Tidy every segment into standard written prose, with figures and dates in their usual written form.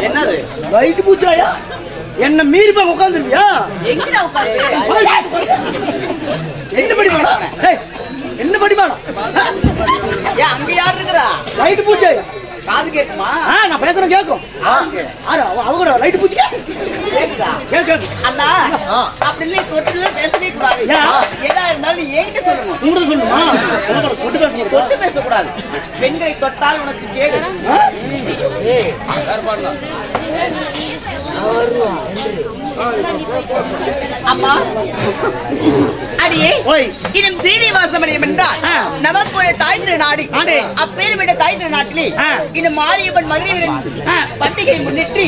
என்னது லைட் பூச்சாயா? என்ன மீறி போய் உட்காந்துருவியா? எங்கடா உட்காந்து என்ன படிப்பானா? என்ன படிப்பானா? ஏன் அங்க யார் இருக்கிறா? லைட் பூச்சாயா? காது கேக்குமா? நான் பேசுறேன் கேக்கும். அவங்க லைட் பூச்சி கேக்குதா? கேக்கு அண்ணா அப்படின்னு தொட்டுல பேசவே கூடாது. ஏதா இருந்தாலும் என்கிட்ட சொல்லணும். உங்களுக்கு சொல்லுமா? தொட்டு பேசணும். தொட்டு பேசக்கூடாது. பெண்களை தொட்டால் உனக்கு கேடு. அம்மா அடியே இன்னும் சீனிவாசமணியம் என்றால் நமக்கு தாய் திருநாடு. அப்பேர் விட தாய் திருநாட்டிலே இன்னும் மாரியம்மன் மதுரை பண்டிகை முன்னிட்டு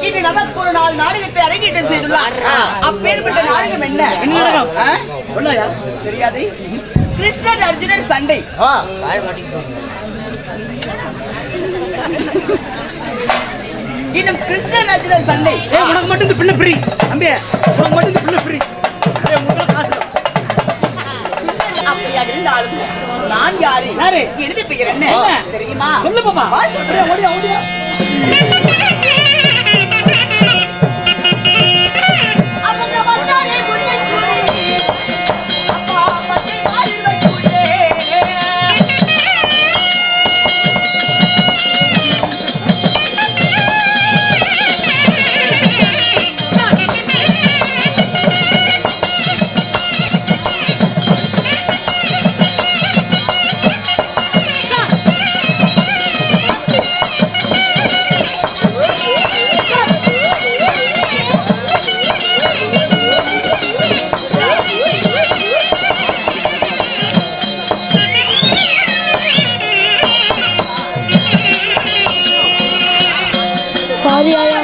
இன்று நமக்கு ஒரு நாள் நாடகத்தை அரங்கேற்றம் செய்துள்ளார். அப்பேற்பட்ட நாடகம் என்ன? தெரியாது. கிருஷ்ணர் அர்ஜுனன் சண்டை. இன்னும் கிருஷ்ணன் அர்ஜுனன் சண்டை. உனக்கு மட்டும் இந்த பிள்ளை ஃப்ரீ தம்பி, உனக்கு மட்டும் இந்த பிள்ளை ஃப்ரீ. அப்படியா இருந்தாலும் நான் யாரு? எழுதி பெயர் என்ன தெரியுமா? சொல்லு பாப்பா. ஓடியா ஓடியா.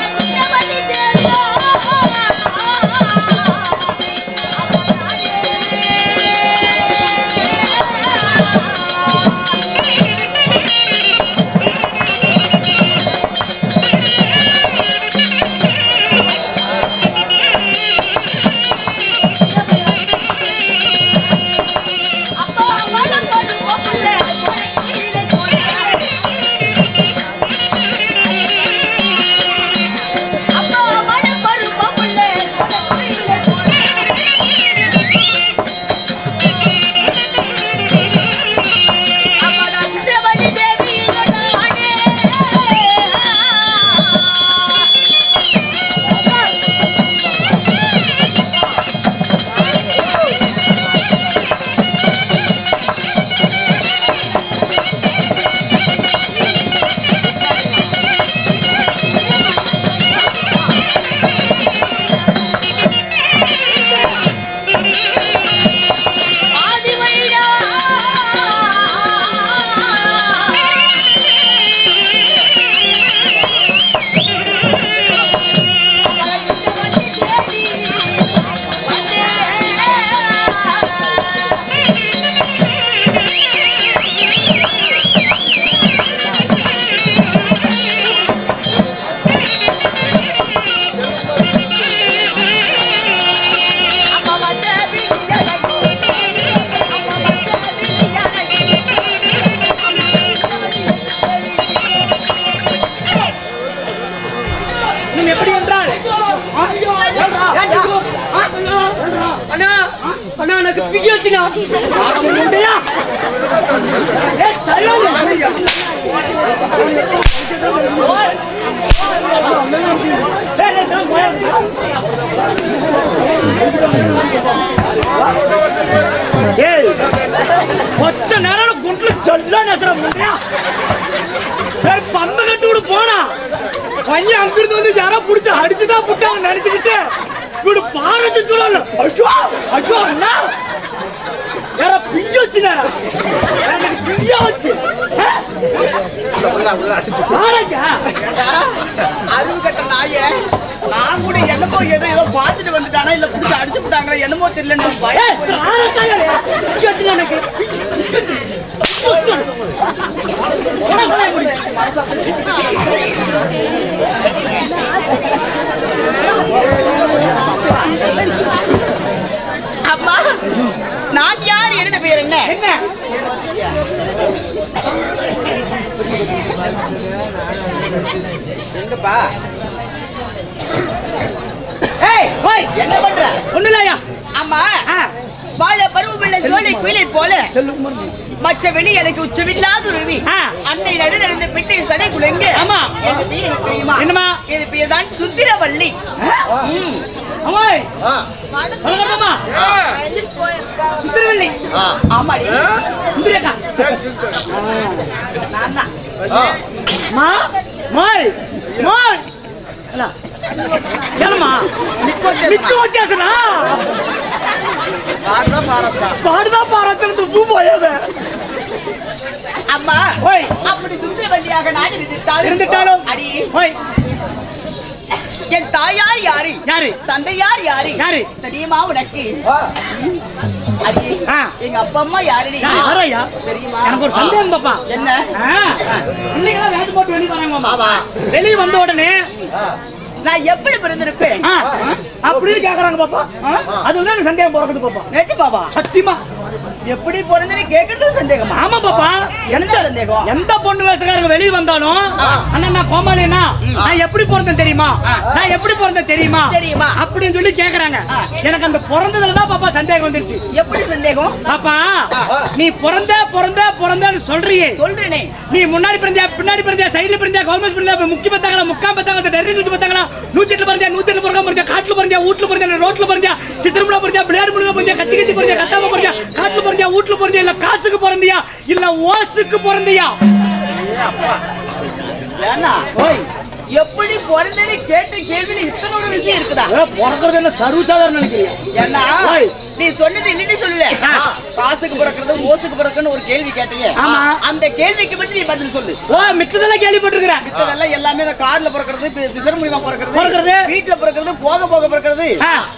கொச்ச நேரம் குண்டுல சொல்ல நெசரம் பந்த கட்டு விட போனா பையன் அங்கிருந்து வந்து யாரோ புடிச்சு அடிச்சுதான் புட்டாங்க நினைச்சுக்கிட்டு இப்படி பாரத்து சொல்லல. ஐயோ ஐயோ அண்ணா யாரா பிஞ்சு வச்சு எனக்கு பிஞ்சா வச்சு அறிவு கட்ட நாய. நான் கூட என்னமோ ஏதோ பார்த்துட்டு வந்துட்டானா இல்ல புடிச்சு அடிச்சு விட்டாங்களா என்னமோ தெரியல. அம்மா நான் யார்? எழுத பேர் என்ன? எங்கப்பா ஏய் ஓய் என்ன பண்ற? ஒண்ணு இல்லையா ஆமா வாழ பருவமில்லை சோலை குயிலை போல மற்ற வெளி எனக்கு உச்சமில்லாத உருவி அன்னை நடு நடந்த பிட்டை சடை குலங்கு. ஆமா. எங்க பேர் எனக்கு தெரியுமா? என்னமா? இது பேர் தான் சுத்திரவள்ளி. ஓய் வணக்கம்மா. சுத்திரவள்ளி. ஆமாடி. சுத்திரக்கா. நான் தான். மா மாய் மாய் அண்ணா ஏமா நிக்கு వచ్చేసనా பாடுதா பாரச்சந்து பூ போயவே அம்மா ஓய் அப்படி சுத்திரவள்ளியாக நான் இருந்துட்டாலும் அடி ஓய் என் தாயார் யாரு? யாரு? தந்தையார் யாரு? யாரு? தெரியுமா உனக்கு? அடி எங்க அப்பா அம்மா யாருடி? யாரையா? தெரியுமா? எனக்கு ஒரு சந்தேகம் பாப்பா. என்ன? இன்னைக்கு வேட்டு போட்டு வெளிய வராங்க மாமா. வெளிய வந்த உடனே நான் எப்படி பிறந்திருப்பேன் அப்படின்னு கேக்குறாங்க பாப்பா. அதுதான் எனக்கு சந்தேகம் பிறக்குது பாப்பா. நிஜமாவா? சத்தியமா எப்படி பிறந்தேன்னு கேக்குறது சந்தேகமா? ஆமா பாப்பா. எந்த சந்தேகம்? எந்த பொண்ணு வேஷக்காரங்க வெளிய வந்தாலும் அண்ணா நான் கோமாளினா நான் எப்படி பிறந்தேன் தெரியுமா? நான் எப்படி பிறந்தேன் தெரியுமா? தெரியுமா அப்படின்னு சொல்லி கேக்குறாங்க. எனக்கு அந்த பிறந்ததுல தான் பாப்பா சந்தேகம் வந்துருச்சு. எப்படி சந்தேகம்? பாப்பா நீ பிறந்தன்னு சொல்றியே. சொல்றேனே. நீ முன்னாடி பிறந்தியா பின்னாடி பிறந்தியா சைடுல பிறந்தியா கவர்மெண்ட் பிறந்தியா முக்கிய பத்தாங்களா முக்காம் பத்தாங்களா டெரிக்கு பத்தாங்களா 108 பிறந்தியா 108 பிறக்க பிறந்தியா காட்டுல பிறந்தியா வீட்ல பிறந்தியா ரோட்ல பிறந்தியா சித்திரமுல பிறந்தியா பிளேர் முழுவ பிறந்தியா கத்தி பிறந்தியா கட்டாம பிறந்தியா காட்டுல பிறந்தியா வீட்ல பிறந்தியா இல்ல காசுக்கு பிறந்தியா இல்ல ஓசுக்கு பிறந்தியா? ஏன்னா ஓய் எப்படி பிறந்தேன்னு கேட்ட கேள்வியில இத்தனை ஒரு விஷயம் இருக்குதா? பிறக்கிறது என்ன சர்வசாதாரண நினைக்கிறியா? ஏன்னா நீ சொன்னது இல்லன்னு சொல்லல. காசுக்கு பிறக்கிறது ஓசுக்கு பிறக்குன்னு ஒரு கேள்வி கேட்டீங்க. அந்த கேள்விக்கு மட்டும் நீ பதில் சொல்லு. ஓ மித்ததெல்லாம் கேள்விப்பட்டிருக்கிறேன். மித்ததெல்லாம் எல்லாமே கார்ல பிறக்கிறது சிசர் மூலமா பிறக்கிறது வீட்டுல பிறக்கிறது போக பிறக்கிறது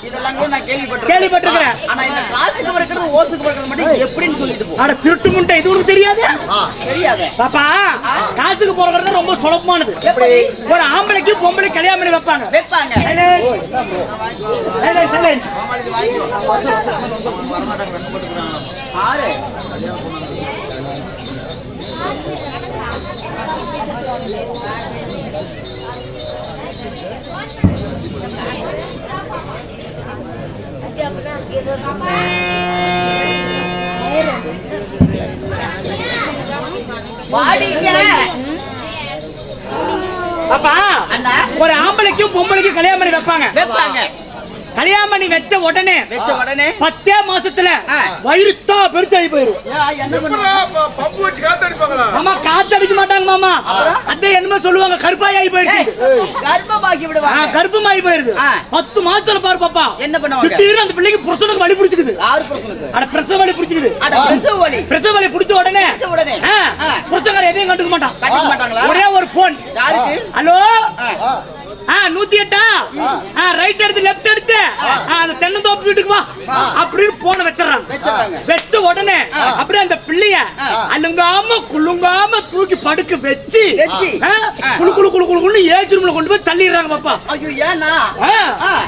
இதெல்லாம் கூட நான் கேள்விப்பட்டிருக்கிறேன். ஆனா இந்த காசுக்கு பிறக்கிறது ஓசுக்கு பிறக்கிறது மட்டும் எப்படின்னு சொல்லிட்டு போ. அட திருட்டு முண்டை இது உனக்கு தெரியாது? தெரியாது பாப்பா. காசுக்கு பிறக்கிறது ரொம்ப சுலபமானது. எப்படி? ஒரு ஆம்பளைக்கு பொம்பளை கல்யாணம் பண்ணி வைப்பாங்க. பாப்பா ஒரு ஆம்பளைக்கும் பொம்பளைக்கும் கல்யாணம் பண்ணி வைப்பாங்க. கல்யாணம் பண்ணி வச்ச உடனே 10 மாசத்துல வயிறுத்தா பெருசாகி போயிரும். மாமா காத்தடிக்க மாட்டாங்க மாமா. அதே என்னமோ சொல்லுவாங்க கருப்பாயி போயிருக்கு. கர்ப்பமாகி போயிருது. 10 மாசத்துல பாரு பாப்பா என்ன பண்ணுவாங்க? திடீர்னு அந்த பிள்ளைக்கு பிரசவம் வலி பிடிச்சிக்குது. யாரு பிரசவம்? அட பிரசவ வலி பிடிச்சிக்குது. பிரசவ வலி பிடிச்ச உடனே புருஷக்கார எதையும் கண்டுக்க மாட்டான். ஒரே ஒரு போன். ஹலோ 108 ரைட் எடுத்து லெஃப்ட் எடுத்து அந்த தென்னந்தோப்பு வீட்டுக்கு வா அப்படின்னு போன வச்சிடறாங்க. வச்ச உடனே அப்படியே அந்த பிள்ளைய அலுங்காம குலுங்காம தூக்கி படுக்க வச்சு குளு குளு குளு குளுன்னு ஏஜ் ரூம்ல கொண்டு போய் தள்ளிடுறாங்க பாப்பா.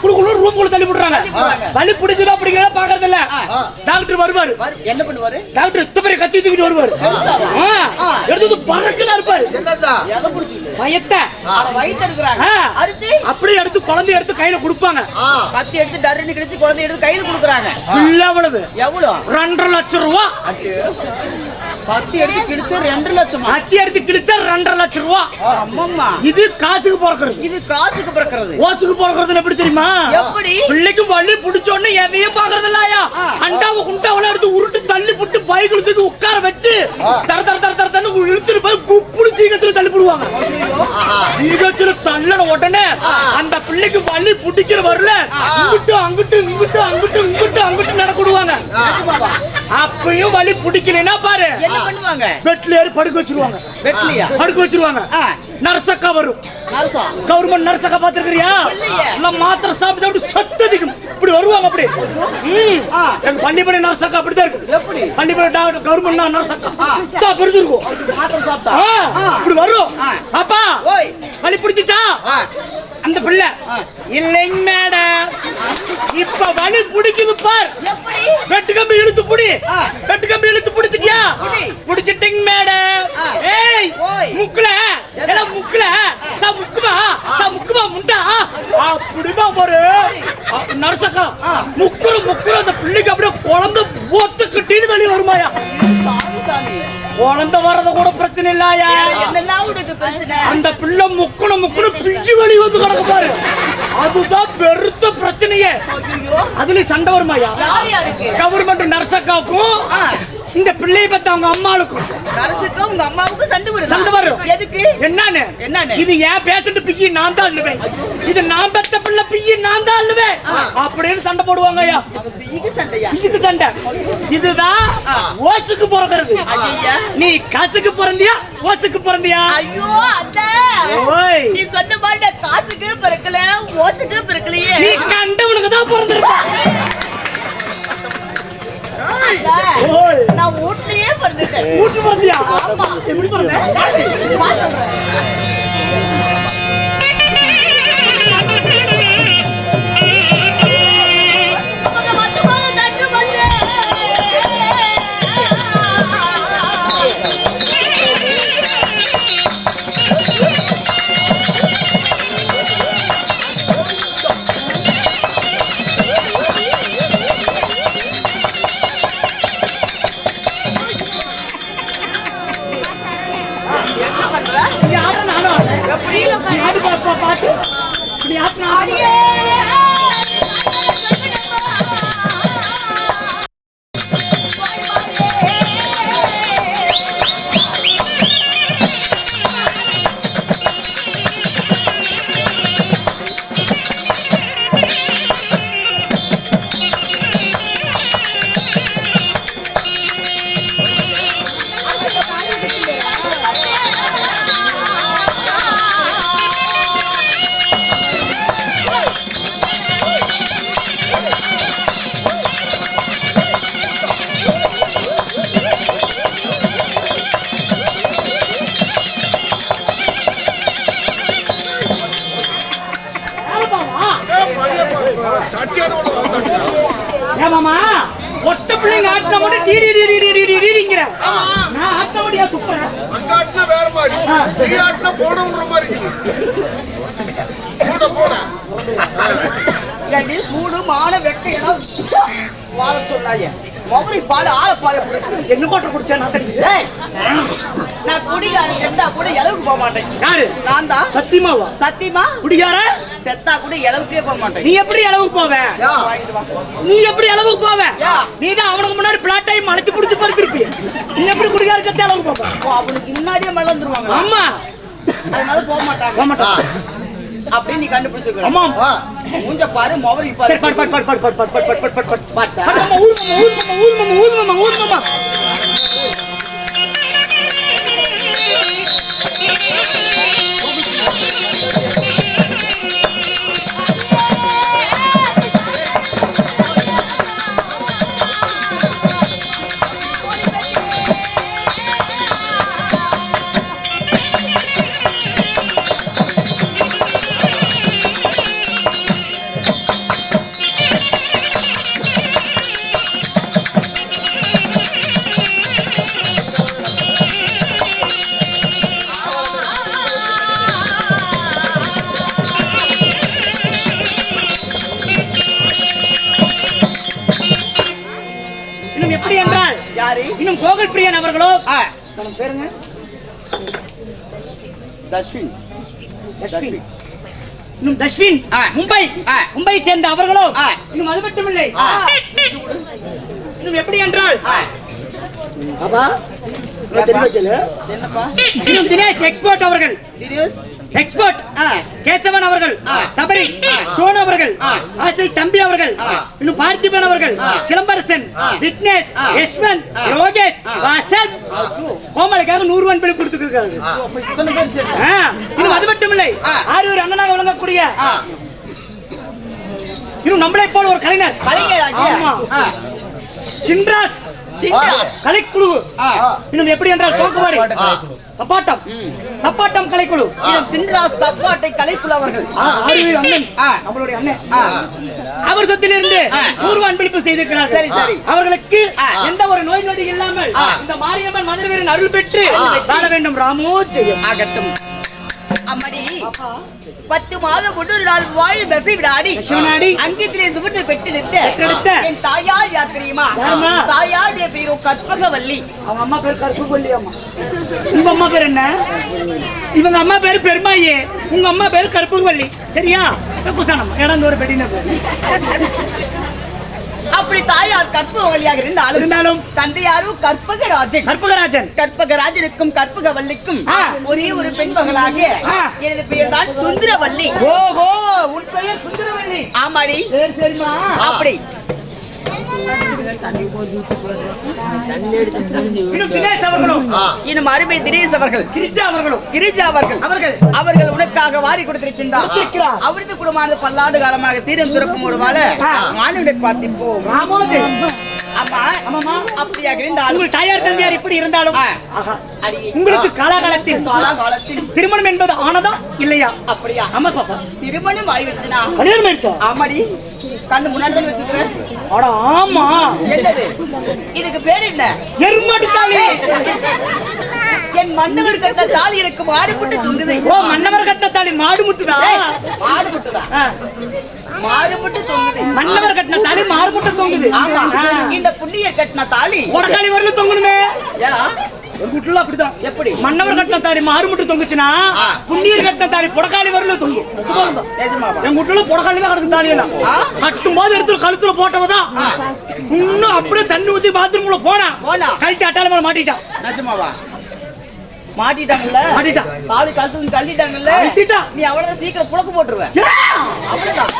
குளு குளு ரூம்குள்ள தள்ளி விடுறாங்க. வலி பிடிக்குதா பிடிக்கல பாக்குறது இல்ல. டாக்டர் வருவாரு. என்ன பண்ணுவாரு? டாக்டர் இத்தனை கத்தி தூக்கிட்டு வருவாரு. எடுத்து பறக்கல இருப்பாரு. பயத்தை அப்படியே எடுத்து குழந்தை எடுத்து கையில கொடுப்பாங்க. கத்தி எடுத்து டர்னி கிழிச்சு குழந்தை எடுத்து கையில கொடுக்குறாங்க. எவ்வளவு? 2.5 லட்சம் ரூபாய். கத்தி எடுத்து கிழிச்சா 2 லட்சம். கத்தி எடுத்து கிழிச்சா 2.5 லட்சம் ரூபாய். அம்மம்மா இது காசுக்கு பிறக்கிறது. இது காசுக்கு பிறக்கிறது. ஓசுக்கு பிறக்கிறது எப்படி தெரியுமா? எப்படி? பிள்ளைக்கு வலி பிடிச்ச உடனே எதையும் பாக்குறது இல்லையா? அண்டாவை குண்டாவெல்லாம் எடுத்து உருட்டு தள்ளி புட்டு பைக்குல தூக்கி உட்கார வச்சு தர தர தர தர தன்னு இழுத்துட்டு போய் குப்புடு சீகத்துல தள்ளி போடுவாங்க. சீகத்துல தள்ளன உடனே அந்த பிள்ளைக்கு வலி பிடிக்கிற வரல இங்கிட்டு அங்கிட்டு இங்கிட்டு அங்கிட்டு இங்கிட்டு அங்கிட்டு நடக்குடுவாங்க. அப்பயும் வலி பிடிக்கலன்னா பாரு என்ன பண்ணுவாங்க? பெட்ல ஏறி படுக்க வச்சிருவாங்க. பெட்லயா படுக்க வச்சிருவாங்க. நர்சக்கா வரும். நர்சா கவர்மெண்ட் நர்சக்கா பாத்துக்கிறியா? இல்ல மாத்திரை சாப்பிட்டு சத்ததிக்கும் இப்படி வருவாங்க. அப்படி எங்க பள்ளிப்படை நர்சக்கா அப்படிதான் இருக்கு. எப்படி? பள்ளிப்படை டாக்டர் கவர்மெண்ட் நர்சக்கா தான் பெருசு இருக்கும். மாத்திரை சாப்பிட்டா இப்படி வரும். அப்பா வலி பிடிச்சிச்சா? அந்த பிள்ளை இல்லைங்க மேடம் இப்ப வலி பிடிக்குது பார். வெட்டு கம்பி இழுத்து புடி. வெட்டு கம்பி இழுத்து பிடிச்சிட்டியா? பிடிச்சிட்டீங்க மேடம். ஏய் முக்குல பாரு நரசக்கா முக்குற அந்த பிள்ளைக்கு அப்படியே குழந்தை ஒத்துக்கிட்டின்னு வெளியே வருமாயா. குழந்தை வர்றது கூட பிரச்சனை இல்லையா, அந்த பிள்ளை முக்கணும் பிஞ்சு வெளியே வந்து கிடக்கு பாரு, அதுதான் பெருத்த பிரச்சனையே. அதுல சண்டை வருமாயா கவர்மெண்ட் நரசக்காவுக்கும் இந்த பிள்ளையை பத்தி அவங்க அம்மாவுக்கும். நரசுக்கும் உங்க அம்மாவுக்கும் சண்டை வரும். எதுக்கு? என்னன்னு இது ஏன் பேசிட்டு பிய்யி நான் தான் அள்ளுவேன், இது நான் பெத்த பிள்ளை பிய்யி நான் தான் அள்ளுவேன் அப்படின்னு சண்டை போடுவாங்க ஐயா. பிசுக்கு சண்டை. இதுதான் ஓசுக்கு பிறக்கிறது. நீ காசுக்கு பிறந்தியா ஓசுக்கு பிறந்தியா? ஐயோ அத்தை, நீ சொன்ன மாதிரி காசுக்கு பிறக்கல ஓசுக்கு பிறக்கலையே, நீ கண்டவனுக்கு தான் பிறந்திருக்க. நான் வீட்லயே பிறந்துட்டேன். வீட்டு பிறந்தியா? எப்படி பிறந்த? பாட்டு ஏமாமா ஒட்ட பிள்ளைங்க ஆட்டின மட்டும் டீடிங்கிற நான் ஆட்ட முடியா துப்புறேன். அங்க ஆட்டினா வேற மாதிரி, நீ ஆட்டினா போடணுன்ற மாதிரி போட சூடு மான வெட்ட இடம் வாழ சொன்னாயே மௌரி பால் ஆள பால் என்ன போட்டு குடிச்சேன் நான் குடிகாரன் செத்தா கூட இளவுக்கு போக மாட்டேன். யாரு? நான் தான். சத்தியமாவா? சத்தியமா. குடிகார செத்தா கூட இளவுக்கே போக மாட்டேன். நீ எப்படி இளவுக்கு போவ? நீ எப்படி இளவுக்கு போவ? நீ தான் அவனுக்கு முன்னாடி பிளாட் டைம் அழைச்சு புடிச்சு படுத்திருப்பீ. நீ எப்படி குடிகார செத்தா இளவுக்கு போவ? அவனுக்கு முன்னாடியே மலர்ந்துருவாங்க. ஆமா, அதனால போக மாட்டாங்க. அப்படி நீ கண்டுபிடிச்சிருக்க. ஆமா, மூஞ்ச பாரு மௌரி பாரு. But but but but but but but but but but but நம்ம ஊதுமா இன்னும் கோகுல் பிரியன் அவர்களோ பேருங்க தஸ்வின். இன்னும் தஸ்வின் மும்பை சேர்ந்த அவர்களோ இன்னும் அது மட்டும் இல்லை. இன்னும் எப்படி என்றால் இன்னும் தினேஷ் எக்ஸ்போர்ட் அவர்கள், எக்ஸ்போர்ட் கேசவன் அவர்கள், சபரி சோனு அவர்கள், ஆசை தம்பி அவர்கள், இன்னும் பார்த்திபன் அவர்கள், சிலம்பரசன், விக்னேஷ், யஷ்வந்த், யோகேஷ், வாசன், கோமலுக்காக 100 ரூபாய் பில் கொடுத்துருக்காங்க. இன்னும் அது மட்டும் இல்லை, ஆறு அண்ணனாக வழங்கக்கூடிய இன்னும் நம்மளை போல ஒரு கலைஞர் சின்ராஸ் கலைக்குழு. இன்னும் எப்படி என்றால் தோக்குவாடி தப்பாட்டம் கலைக்குழு. சின்ராஸ் தப்பாட்டை கலைக்குழு அவர்கள் நம்மளுடைய அண்ணன் அவர் சொத்திலிருந்து 100 ரூபாய் அன்பளிப்பு செய்திருக்கிறார். சரி சரி, அவர்களுக்கு எந்த ஒரு நோய் நொடி இல்லாமல் இந்த மாரியம்மன் மதுரை வீரன் அருள் பெற்று வாழ வேண்டும். ராமோ ஜெயம். ஆகட்டும். அம்மடி 10 மாதம் கொண்டு ஒரு நாள் வாயில் தசை விடாடி அங்கத்திலே சுமந்து பெற்றெடுத்த என் தாயார் யார் தெரியுமா? தாயாருடைய பேரு கற்பகவல்லி. அவங்க அம்மா பேர் கற்பகவல்லி. அம்மா உங்க அம்மா பேர் என்ன? இவங்க அம்மா பேரு பெருமாயே, உங்க அம்மா பேரு கற்பகவல்லி. சரியா? குசானம் இடம் ஒரு பெட்டின அப்படி தாயார் கற்பகவல்லியாக இருந்தாலும் தந்தையாரும் கற்பகராஜனுக்கும் கற்பகவல்லிக்கும் ஒரே ஒரு பெண் மகளாக எனது பெயர் தான் சுந்தரவல்லி. ஓஹோ, உன் பெயர் சுந்தரவல்லி. ஆமாடி. சரிமா. அப்படி இன்னும் அருமை தினேஷ் அவர்கள், கிரிஜா அவர்கள் உனக்காக வாரி கொடுத்திருக்கின்றார். அவரது குடும்பமானது பல்லாண்டு காலமாக சீரம் துறக்கும் ஒரு வாழ மாணவனை பார்த்திருப்போம். அப்படியாக இருந்தாலும் தாயார் தந்தையார் இப்படி இருந்தாலும் உங்களுக்கு காலகாலத்தில் திருமணம் என்பது ஆனதா இல்லையா? அப்படியா? ஆமா பாப்பா, திருமணம் ஆயிடுச்சுனா? கல்யாணம் ஆயிடுச்சா? ஆமாடி, கண்ணு முன்னாடி வச்சுக்கிறேன். ஆமா. என்னது இதுக்கு பேர்? என்ன? எருமாடு தாலி. என் மன்னவர் கட்ட தாலி எனக்கு மாடுபட்டு தொங்குது. ஓ, மன்னவர் கட்ட தாலி மாடு முட்டுதா? மாடுபட்டுதா? மாடுபட்டு தொங்குது. மன்னவர் கட்டின தாலி மாடுபட்டு தொங்குது. ஆமா. இந்த புண்ணிய கட்டின தாலி உடக்காலி வரல தொங்கணுமே. ஒரு குட்டுல அப்படிதான். எப்படி? மன்னவர் கட்டின தாலி மாறு மட்டும் தொங்குச்சுன்னா புண்ணியர் கட்டின தாலி புடக்காலி வரல தொங்கும். என் குட்டுல புடக்காலி தான் கிடக்கு. தாலி எல்லாம் கட்டும் போது எடுத்து கழுத்துல போட்டவதான் இன்னும் அப்படியே தண்ணி ஊத்தி பாத்ரூம்ல போனா கழட்டி அட்டால மேல மாட்டிட்டான். நிஜமாவா? மாட்டிட்டாங்கல்ல? மாட்டிட்டான். தாலி கழுத்து கழட்டிட்டாங்கல்ல? நீ அவ்வளவுதான் சீக்கிரம் புழக்கு போட்டுருவேன். அவ்வளவுதான்.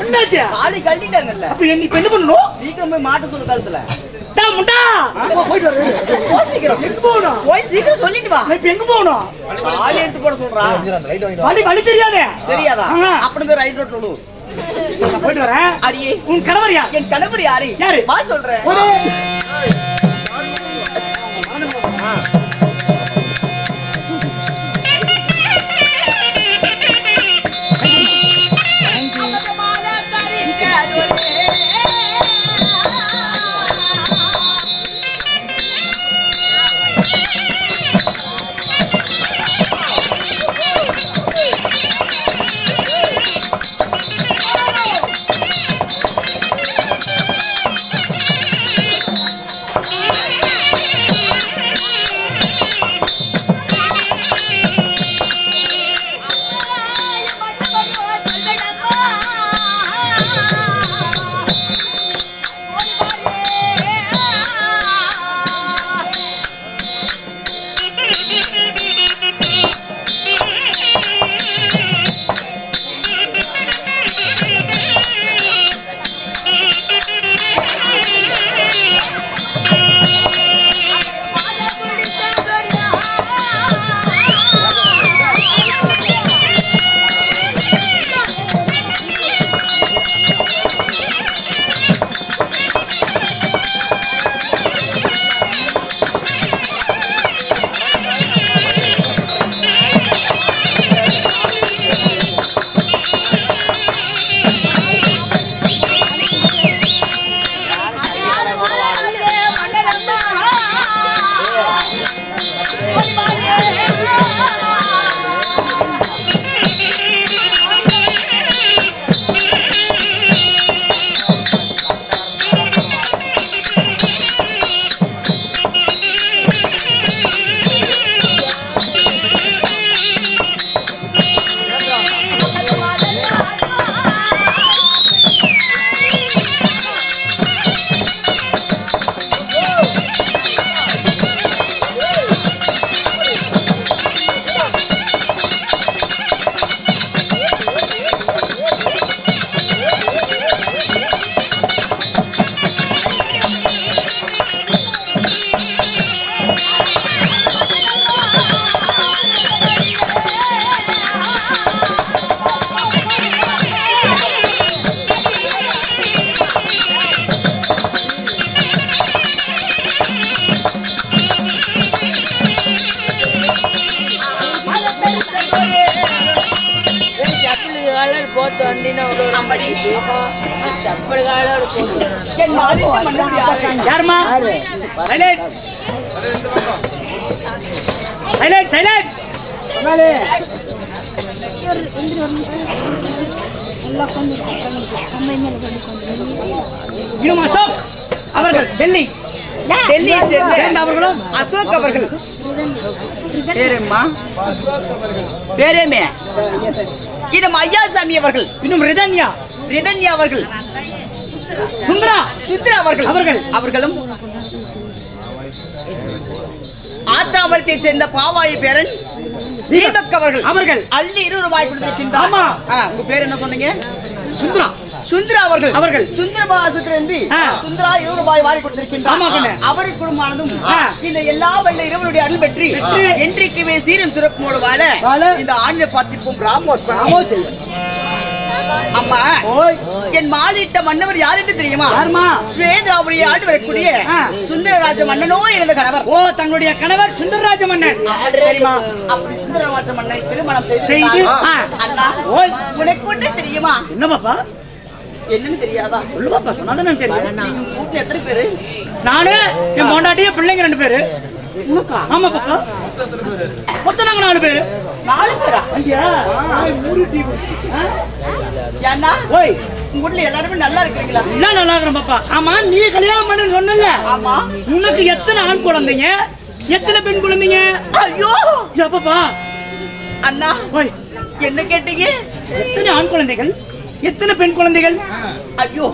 என்னாச்சு? தாலி கழட்டிட்டாங்கல்ல? அப்ப என்ன பண்ணணும்? சீக்கிரம் போய் மாட்ட சொல்லு கழுத்துல. சீக்கிரம் சொல்லிட்டு வா. எங்க போகணும்? தாலி எடுத்து போட சொல்றா. வழி தெரியாதே. தெரியாதா? அப்படி போய் ரைட் ரோட் சொல்லு. போயிட்டு வரேன். அடியே, உன் கணவர் யார்? என் கணவர் யாரு? வா சொல்றேன். யாருமா? இன்னும் அசோக் அவர்கள் டெல்லியை சேர்ந்த அவர்களும் அசோக் அவர்கள் பேரேம்மா பேரேமே இன்னும் ஐயாசாமி அவர்கள் இன்னும் ரிதன்யா அவர்கள் சுந்தரா அவர்களும் ஆத்தாமரத்தை சேர்ந்த பாவாயி பேரன் தீபக் அவர்கள் அள்ளி 20 ரூபாய் கொடுத்திருக்கின்றார். ஆமா. உங்க பேர் என்ன சொன்னீங்க? சுந்தரா அவர்கள் சுந்தரபாசுரேந்தி சுந்தரா 20 ரூபாய் வாரி கொடுத்திருக்கின்றார். ஆமா கண்ணே. அவரை குடும்பமானதும் இந்த எல்லா வல்ல இறைவனுடைய அருள் பெற்று என்றைக்குமே சீரும் சிறப்போடு வாழ இந்த ஆண்டு பார்த்திருப்போம். ராமோ அம்மா என் மாலிட்ட மன்னவர் யார் என்று தெரியுமா? ஸ்வேதாபுரி ஆண்டு வரக்கூடிய சுந்தரராஜ மன்னனோ எனது கணவர். ஓ, தங்களுடைய கணவர் சுந்தரராஜ மன்னன் தெரியுமா? அப்படி சுந்தரராஜ மன்னனை திருமணம் செய்து அண்ணா உனக்கு ஒண்ணு தெரியுமா? என்ன பாப்பா? என்னன்னு தெரியாதா? சொல்லு பாப்பா, சொன்னாதான் தெரியும். நீங்க வீட்டுல எத்தனை பேரு? நானு என் பொண்டாட்டிய பிள்ளைங்க 2 பேரு. ஆமா பாப்பா, மொத்தம் நாங்க 4 பேரு. 4 பேரா? ஐயா ஏன்னா ஓய், உங்க வீட்டுல எல்லாருமே நல்லா இருக்கிறீங்களா? எல்லாம் நல்லா இருக்கிறோம் பாப்பா. ஆமா, நீ கல்யாணம் பண்ண சொன்னல? ஆமா. உனக்கு எத்தனை ஆண் குழந்தைங்க, எத்தனை பெண் குழந்தைங்க? ஐயோ பாப்பா, அண்ணா ஓய், என்ன கேட்டீங்க? எத்தனை ஆண் குழந்தைகள், எத்தனை பெண் குழந்தைகள்? ஐயோ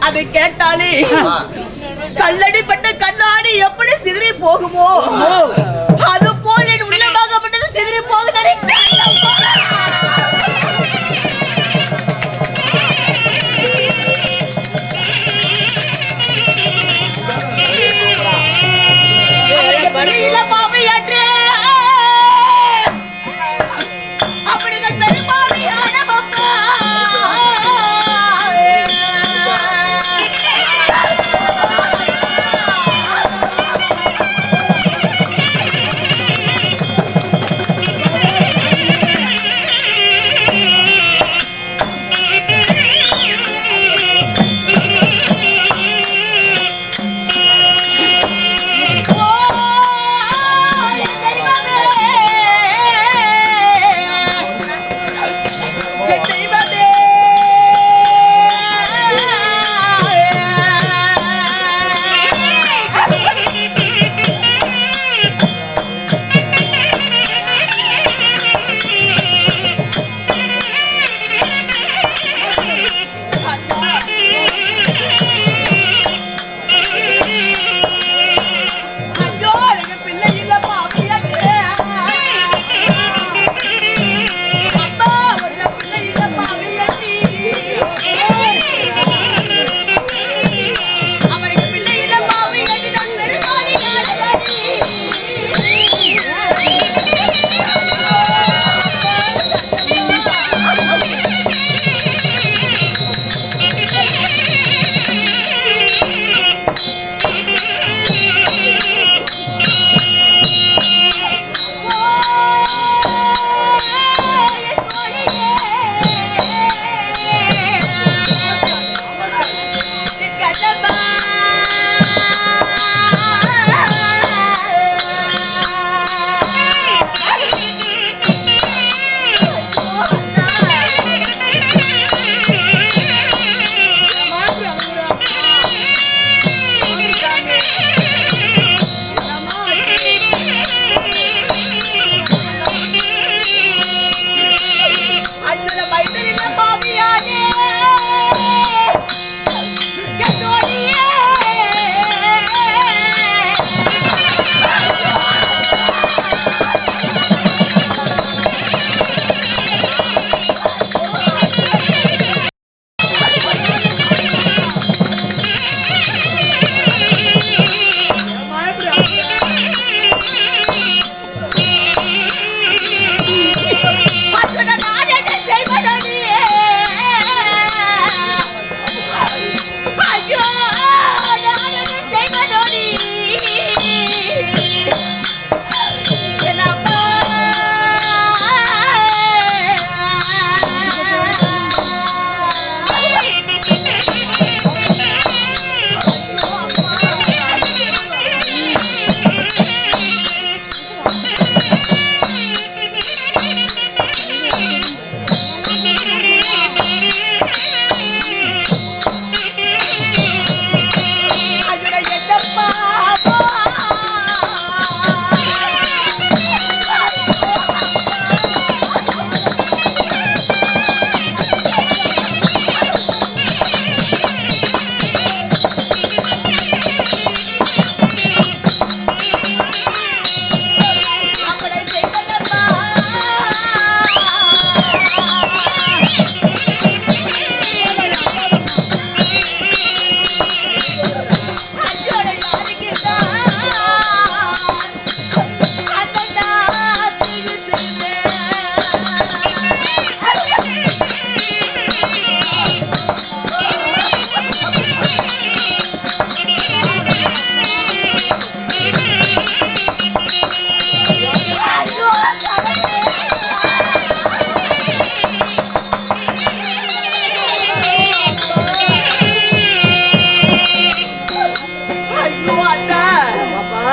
அதை கேட்டாலே கல்லடிப்பட்ட கண்ணாடி எப்படி சிதறி போகுமோ அது போல் என் உள்ளமாகப்பட்டது சிதறி போகுதடி. அப்படிகள் பெருமாவியான பப்பா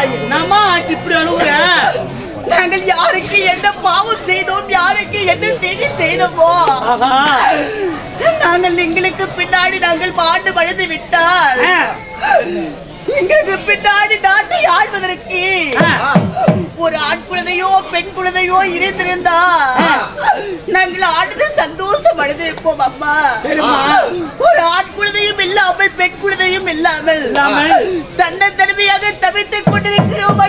என்னம்மா ஆச்சு இப்படி அழுகுற? நாங்கள் யாருக்கு என்ன பாவம் செய்தோம், யாருக்கு என்ன தீங்கு செய்தோமோ, ஆஹா. நாங்கள் எங்களுக்கு பின்னாடி நாங்கள் பாண்டு வழுது விட்டால் எங்களுக்கு பின்னாடி நாட்டை ஆள்வதற்கு ஒரு ஆண் குழந்தையோ பெண் குழந்தையோ இருந்திருந்தா நாங்கள் ஆடுது சந்தோஷம் அடைந்திருப்போம் அம்மா. ஒரு ஆண் குழந்தையும் இல்லாமல் பெண் குழந்தையும் இல்லாமல் தன்னை தனிமையாக தவித்துக் கொண்டிருக்கிறோம்.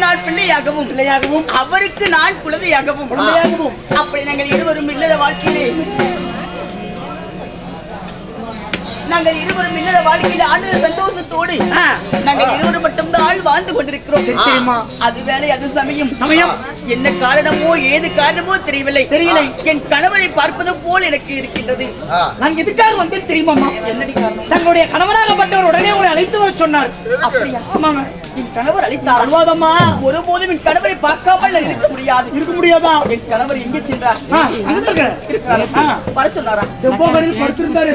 நான் பிள்ளையாகவும் அவருக்கு நான் குழந்தையாகவும் அப்படி நாங்கள் இருவரும் இல்லற வாழ்க்கையிலே ஆனந்த சந்தோஷத்தோடு நாங்கள் இருவரும் மட்டும்தான் வாழ்ந்து கொண்டிருக்கிறோம். அது வேலை அது சமயம் என்ன காரணமோ ஏது காரணமோ தெரியவில்லை. என் கணவரை பார்ப்பது போல் எனக்கு இருக்கின்றது. நான் எதுக்காக வந்து தெரியுமா? என்னடி காரணம்? தங்களுடைய கணவராகப்பட்டவர் உடனே உங்களை அழைத்து வர சொன்னார். அப்படியா? ஆமாங்க. என் கணவர் அழைத்தார். அல்வாதம்மா, ஒருபோதும் என் கணவரை பார்க்காமல் இருக்க முடியாதா? என் கணவர் எங்கே சென்றார்? வர சொன்னாரா? படுத்திருந்தாரு.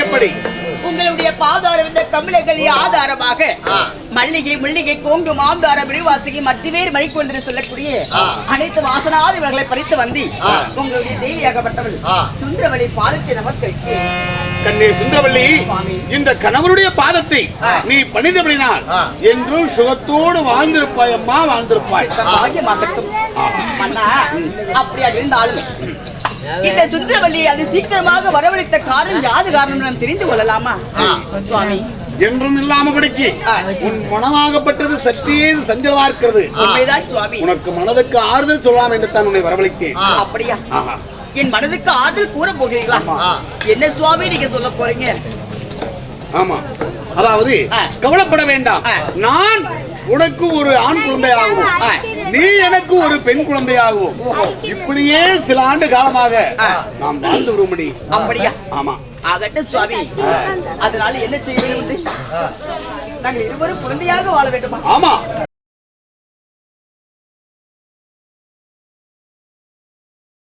எப்படி உங்களுடைய பாதார இருந்த தமிழர்கள் ஆதாரமாக மல்லிகை முள்ளிகை கோங்கு மாந்தார விரிவாசிகை மட்டிவேறு மணிக்கொண்டு சொல்லக்கூடிய அனைத்து வாசனாதிகளை பறித்து வந்து உங்களுடைய தேவியாகப்பட்டவள் சுந்தரவழி பாதத்தை நமஸ்கரித்து கண்ணே சுந்தரவள்ளி, இந்த கணவருடைய பாதத்தை நீ பணிந்தபடினால் என்றும் சுகத்தோடு வாழ்ந்திருப்பாய் அம்மா, வாழ்ந்திருப்பாய். பாகியமாகட்டும் மன்னா. அப்படியா இருந்தாலும் இந்த சுந்தரவள்ளி அது சீக்கிரமாக வரவழைத்த காரணம் யாது காரணம் நான் தெரிந்து கொள்ளலாமா சுவாமி? என்றும் இல்லாமபடிக்கு உன் மனமாகப்பட்டது சற்றே சஞ்சலமா இருக்கிறது. உண்மைதான் சுவாமி. உனக்கு மனதுக்கு ஆறுதல் சொல்லலாம் என்று தான் உன்னை வரவழைத்தேன். அப்படியா? என் மனதுக்கு ஆறுதல் கூற போகிறீங்களா? என்ன சுவாமி நீங்க சொல்ல போறீங்க? ஆமா, அதாவது கவலைப்பட வேண்டாம். நான் உனக்கு ஒரு ஆண் குழந்தையாகவும் நீ எனக்கு ஒரு பெண் குழந்தையாகவும் இப்படியே சில ஆண்டு காலமாக நாம் வாழ்ந்து விடும்படி. அப்படியா? ஆமா. ஆகட்டும் சுவாமி. அதனால என்ன செய்ய வேண்டும்? நாங்கள் இருவரும் குழந்தையாக வாழ வேண்டுமா? ஆமா.